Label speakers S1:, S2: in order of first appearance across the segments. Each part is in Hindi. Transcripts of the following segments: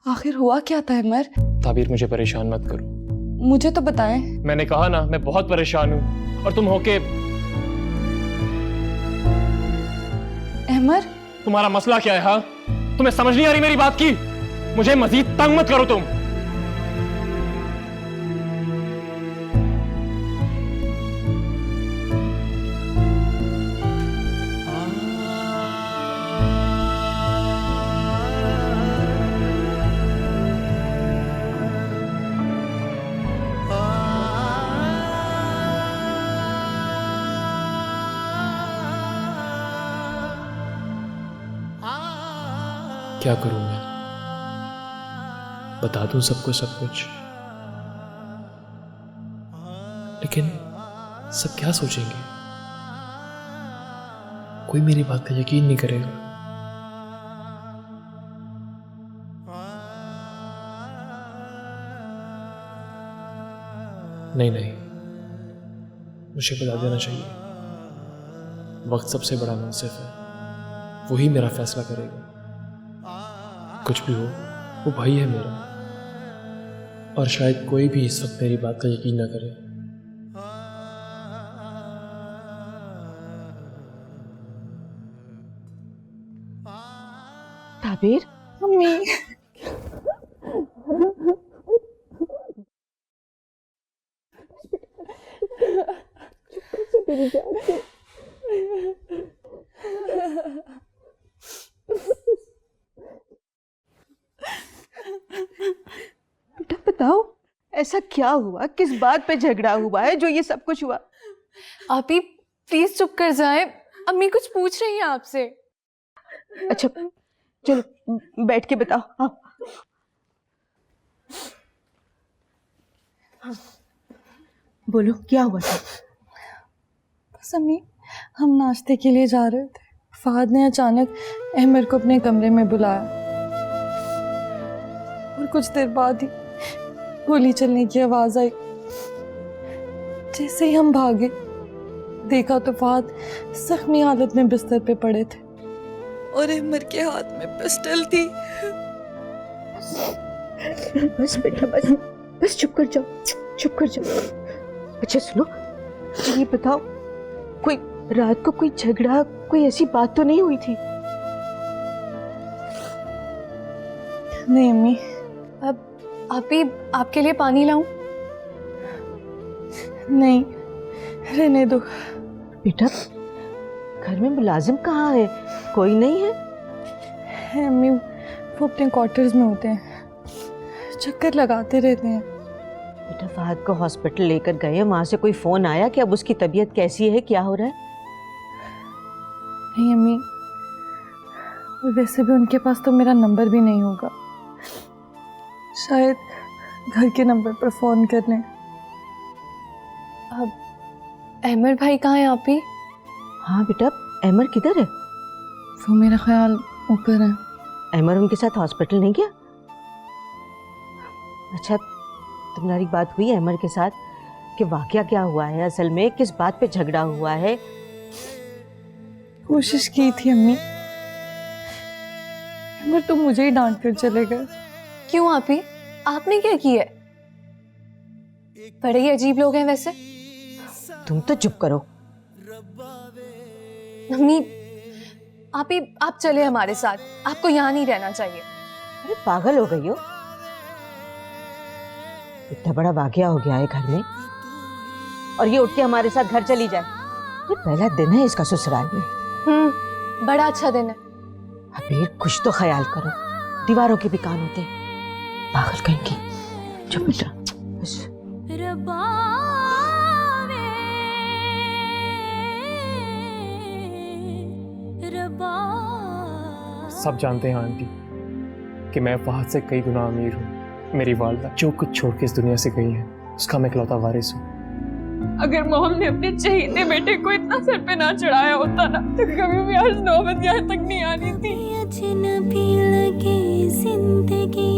S1: आखिर हुआ क्या था अमर?
S2: ताबीर, मुझे परेशान मत करो।
S1: मुझे तो बताएं।
S2: मैंने कहा ना, मैं बहुत परेशान हूँ। और तुम होके
S1: अमर,
S2: तुम्हारा मसला क्या है? हाँ, तुम्हें समझ नहीं आ रही मेरी बात की? मुझे मजीद तंग मत करो तुम। क्या करूं मैं? बता दूं सबको सब कुछ, लेकिन सब क्या सोचेंगे? कोई मेरी बात का यकीन नहीं करेगा। नहीं नहीं, मुझे बता देना चाहिए। वक्त सबसे बड़ा मुंसिफ है, वही मेरा फैसला करेगा। कुछ भी हो, वो भाई है मेरा, और शायद कोई भी इस वक्त मेरी बात का यकीन ना करे।
S3: ताबीर,
S1: मम्मी।
S3: बेटा बताओ, ऐसा क्या हुआ? किस बात पे झगड़ा हुआ है जो ये सब कुछ हुआ?
S4: आप ही प्लीज चुप कर जाएं। अम्मी कुछ पूछ रही हैं आपसे।
S3: अच्छा चलो बैठ के बताओ। हाँ। बोलो क्या हुआ था?
S1: बस अम्मी, हम नाश्ते के लिए जा रहे थे। फहद ने अचानक अहमर को अपने कमरे में बुलाया और कुछ देर बाद ही गोली चलने की आवाज आई। जैसे ही हम भागे, देखा तो फहद जख्मी हालत में बिस्तर पे पड़े थे और अहमर के हाथ में पिस्टल थी।
S3: बस बेटा बस चुप कर जाओ, चुप कर जाओ। अच्छा सुनो, ये बताओ, कोई रात को कोई झगड़ा, कोई ऐसी बात तो नहीं हुई थी?
S1: नहीं अम्मी।
S4: अब आप ही आपके लिए पानी लाऊं?
S1: नहीं, रहने दो।
S3: बेटा घर में मुलाजिम कहाँ है? कोई नहीं है?
S1: है अम्मी, वो अपने क्वार्टर्स में होते हैं, चक्कर लगाते रहते हैं।
S3: बेटा फहद को हॉस्पिटल लेकर गए, वहां से कोई फोन आया कि अब उसकी तबीयत कैसी है, क्या हो रहा है?
S1: नहीं अम्मी, और वैसे भी उनके पास तो मेरा नंबर भी नहीं होगा। शायद घर के नंबर पर फोन कर लें।
S4: अब अहमर भाई कहाँ हैं आप ही?
S3: हाँ बेटा, अहमर किधर है?
S1: वो मेरा ख्याल ऊपर है।
S3: अहमर उनके साथ हॉस्पिटल नहीं गया? अच्छा, तुम्हारी बात हुई अहमर के साथ कि वाकया क्या हुआ है, असल में किस बात पे झगड़ा हुआ है?
S1: कोशिश की थी अम्मी, मगर तो मुझे ही डांट कर चले गए।
S4: क्यों आप ही? आपने क्या किया है? बड़े ही अजीब लोग हैं वैसे।
S3: तुम तो चुप करो।
S4: मम्मी, आप चले हमारे साथ, आपको यहाँ नहीं रहना चाहिए।
S3: अरे पागल हो गई हो? इतना बड़ा वाकया हो गया है घर में, और ये उठ के हमारे साथ घर चली जाए? ये पहला दिन है इसका ससुराल में।
S4: बड़ा अच्छा दिन है।
S3: अबीर कुछ तो ख्याल करो, दीवारों के भी कान होते हैं। पागल कहीं की। चुप बेटा बस।
S2: सब जानते हैं आंटी कि मैं फहद से कई गुना अमीर हूँ। मेरी वालदा जो कुछ छोड़ के इस दुनिया से गई है, उसका मैं इकलौता वारिस हूँ।
S1: अगर मोहम्मद ने अपने चहीते बेटे को इतना सर पे ना चढ़ाया होता ना, तो कभी भी आज नौबत यहाँ तक नहीं आनी थी।
S5: अजनबी लगे जिंदगी,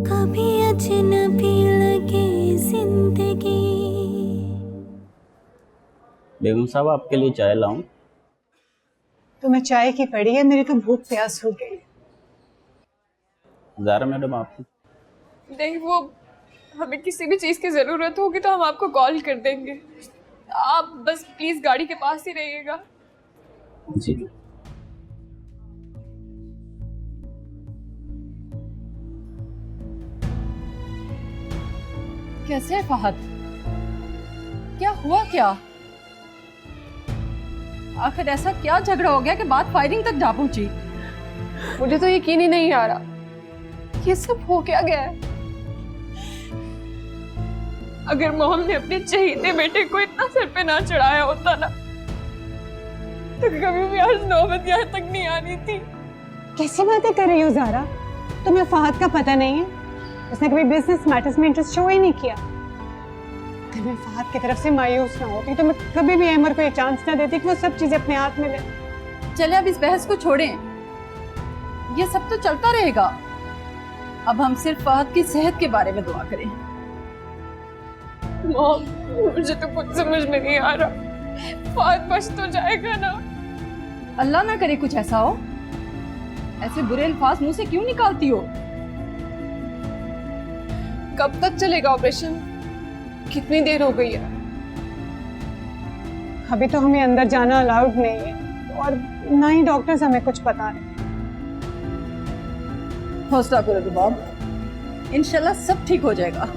S5: कभी अजनबी लगे जिंदगी।
S6: बेगम साहब, आपके लिए चाय लाऊं?
S7: तो मैं चाय की पड़ी है, मेरी तो भूख प्यास हो गई।
S6: ज़ारा मैडम आपको
S1: नहीं, वो हमें किसी भी चीज़ की ज़रूरत होगी तो हम आपको कॉल कर देंगे। आप बस प्लीज़ गाड़ी के पास ही रहिएगा।
S6: जी।
S7: कैसे है फहद? क्या हुआ क्या? आखिर ऐसा क्या झगड़ा हो गया कि बात फायरिंग तक जा पहुंची?
S4: मुझे तो यकीन ही नहीं आ रहा, ये सब हो क्या गया है?
S1: अगर मोहम ने अपने चहीते बेटे को इतना सिर पे ना चढ़ाया होता ना, तो कभी भी आज नौबत यहाँ तक नहीं आनी थी।
S8: कैसी बातें कर रही हो ज़ारा? तुम्हें फहद का पता नहीं है? उसने कभी बिजनेस मैटर्स में इंटरेस्ट शो ही नहीं किया। अगर मैं फहद की तरफ से मायूस ना होती तो मैं कभी भी अहमर को ये चांस ना देती कि वो सब चीजें अपने हाथ में ले।
S7: चले अब इस बहस को छोड़ें, ये सब तो चलता रहेगा। अब हम सिर्फ फहद की सेहत के बारे में दुआ करें।
S1: मोहम, मुझे तो कुछ समझ में नहीं आ रहा। फहद बच तो जाएगा ना?
S7: अल्लाह ना करे कुछ ऐसा हो। ऐसे बुरे अल्फाज मुंह से क्यों निकालती हो?
S1: कब तक चलेगा ऑपरेशन? कितनी देर हो गई है?
S8: अभी तो हमें अंदर जाना अलाउड नहीं है और ना ही डॉक्टर्स हमें कुछ बता रहे।
S7: हौसला करो रुबाब, इंशाल्लाह सब ठीक हो जाएगा।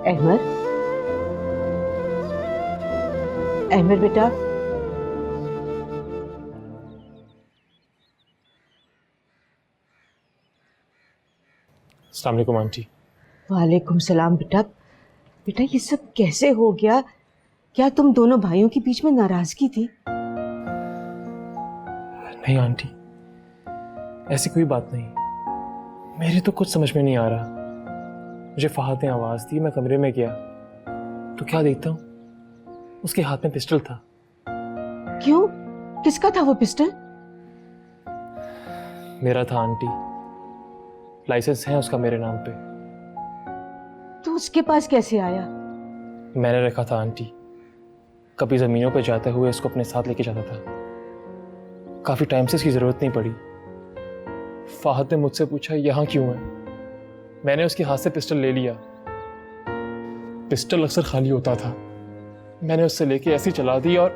S3: अहमर, अहमर बेटा,
S2: अस्सलाम वालेकुम आंटी।
S3: वालेकुम सलाम बेटा। बेटा ये सब कैसे हो गया? क्या तुम दोनों भाइयों के बीच में नाराजगी थी?
S2: नहीं आंटी, ऐसी कोई बात नहीं। मेरे तो कुछ समझ में नहीं आ रहा। मुझे फहद ने आवाज़ दी, मैं कमरे में गया तो क्या देखता हूँ, उसके हाथ में पिस्टल था।
S3: क्यों? किसका था वो पिस्टल?
S2: मेरा था आंटी, लाइसेंस है उसका मेरे नाम पे।
S3: तो उसके पास कैसे आया?
S2: मैंने रखा था आंटी, कभी ज़मीनों पे जाते हुए इसको अपने साथ लेके जाता था। काफ़ी टाइम से इसकी ज़रूरत नहीं पड़ी। फहद ने मुझसे पूछा यहाँ क्यों है, मैंने उसके हाथ से पिस्टल ले लिया। पिस्टल अक्सर खाली होता था, मैंने उससे लेके ऐसी चला दी और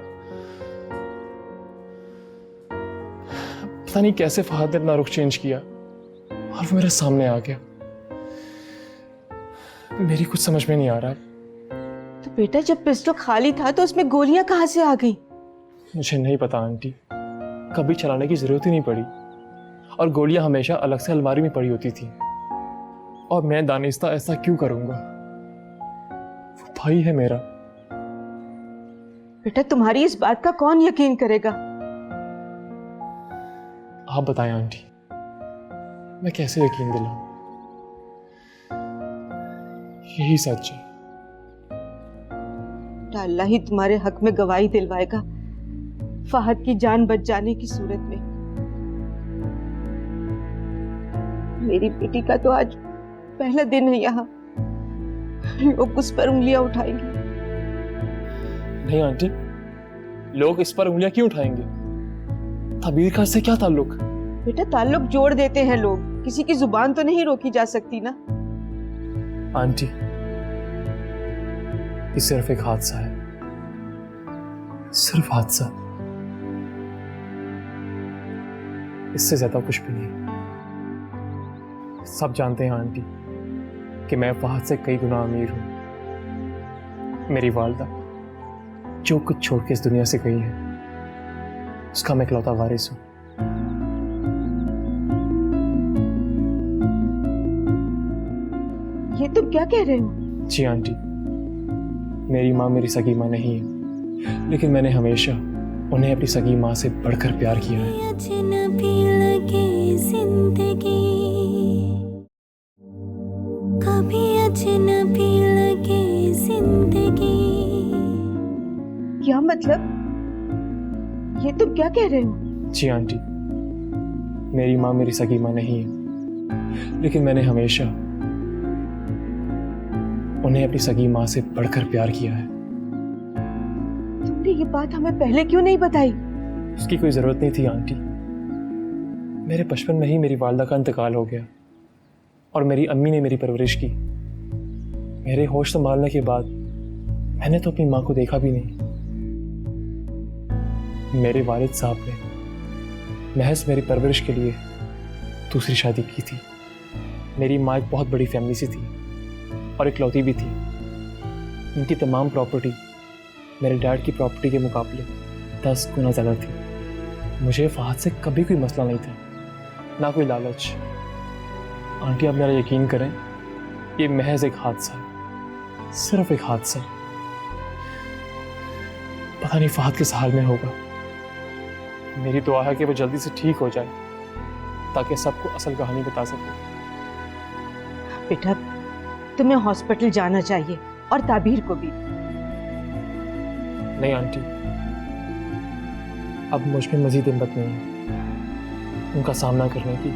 S2: पता नहीं कैसे फहद ने अपना रुख चेंज किया और वो मेरे सामने आ गया। मेरी कुछ समझ में नहीं आ रहा।
S3: तो बेटा जब पिस्टल खाली था तो उसमें गोलियां कहाँ से आ गई?
S2: मुझे नहीं पता आंटी, कभी चलाने की जरूरत ही नहीं पड़ी और गोलियां हमेशा अलग से अलमारी में पड़ी होती थी। और मैं दानिस्ता ऐसा क्यों करूंगा? वो भाई है मेरा।
S3: बेटा तुम्हारी इस बात का कौन यकीन करेगा?
S2: आप बताएं आंटी, मैं कैसे यकीन दिलाऊं? यही सच है।
S3: बेटा अल्लाह ही तुम्हारे हक में गवाही दिलवाएगा फहद की जान बच जाने की सूरत में। मेरी बेटी का तो आज पहला दिन है यहाँ, लोग उस पर उंगलियां उठाएंगे।
S2: नहीं आंटी, लोग इस पर उंगलियां क्यों उठाएंगे? तबीर का इससे क्या ताल्लुक?
S3: बेटा ताल्लुक जोड़ देते हैं लोग, किसी की जुबान तो नहीं रोकी जा सकती ना।
S2: आंटी ये सिर्फ एक हादसा है, सिर्फ हादसा, इससे ज्यादा कुछ भी नहीं। सब जानते हैं आंटी कि मैं फहद से कई गुना अमीर हूं। मेरी वालदा जो कुछ छोड़ के इस दुनिया से गई है उसका मैं इकलौता वारिस हूं।
S3: ये तुम क्या कह रहे हो?
S2: जी आंटी, मेरी माँ मेरी सगी माँ नहीं है, लेकिन मैंने हमेशा उन्हें अपनी सगी माँ से बढ़कर प्यार किया है।
S5: अजनबी लगे जिंदगी
S3: मतलब ये तुम क्या कह रहे हो?
S2: जी आंटी, मेरी माँ मेरी सगी माँ नहीं है, लेकिन मैंने हमेशा उन्हें अपनी सगी माँ से बढ़कर प्यार किया है।
S3: तुमने ये बात हमें पहले क्यों नहीं बताई?
S2: उसकी कोई जरूरत नहीं थी आंटी। मेरे बचपन में ही मेरी वालदा का इंतकाल हो गया और मेरी अम्मी ने मेरी परवरिश की। मेरे होश संभालने के बाद मैंने तो अपनी माँ को देखा भी नहीं। मेरे वालिद साहब ने महज मेरी परवरिश के लिए दूसरी शादी की थी। मेरी माँ एक बहुत बड़ी फैमिली से थी और इकलौती भी थी। उनकी तमाम प्रॉपर्टी मेरे डैड की प्रॉपर्टी के मुकाबले 10 गुना ज़्यादा थी। मुझे फहद से कभी कोई मसला नहीं था, ना कोई लालच। आंटी, आप मेरा यकीन करें, ये महज एक हादसा है, सिर्फ एक हादसा। पता नहीं फहद किस हाल में होगा। मेरी दुआ है कि वो जल्दी से ठीक हो जाए ताकि सबको असल कहानी बता सके।
S3: बेटा, तुम्हें हॉस्पिटल जाना चाहिए और ताबीर को भी।
S2: नहीं आंटी, अब मुझ में मजीद हिम्मत नहीं है उनका सामना करने की।